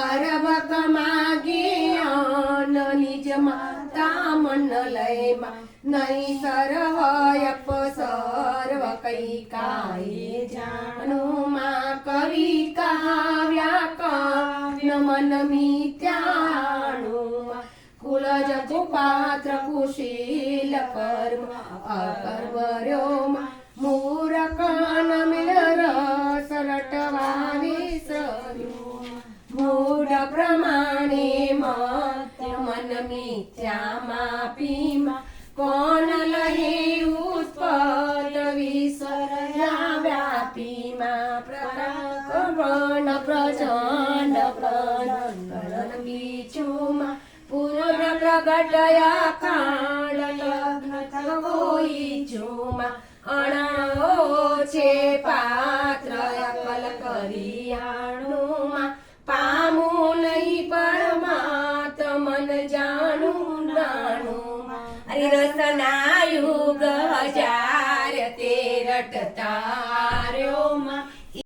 अरब कमागे निज माता मन लयमा नहीं सर्वयप सर्व कैकाये जानुमा कवि काव्याकर्ण मन मित्याणुमा कुलज कुपात्र कुशील कर्म अकर्मर्योमा मूरकान मिल रस रटवावी मूढ प्रमाणे मन मिथ्या मापीमा कोण लहे उत्पत विसर्या व्यापीमा प्रकरण प्रचंड करण बीचुमा पूर्ण प्रगटया कांड कोई चुमा अणाओ छे पात्र अकल करियाणुमा पामू नहीं परमात मन जानू नाणुमा अरे रसना युग हजार ते रटता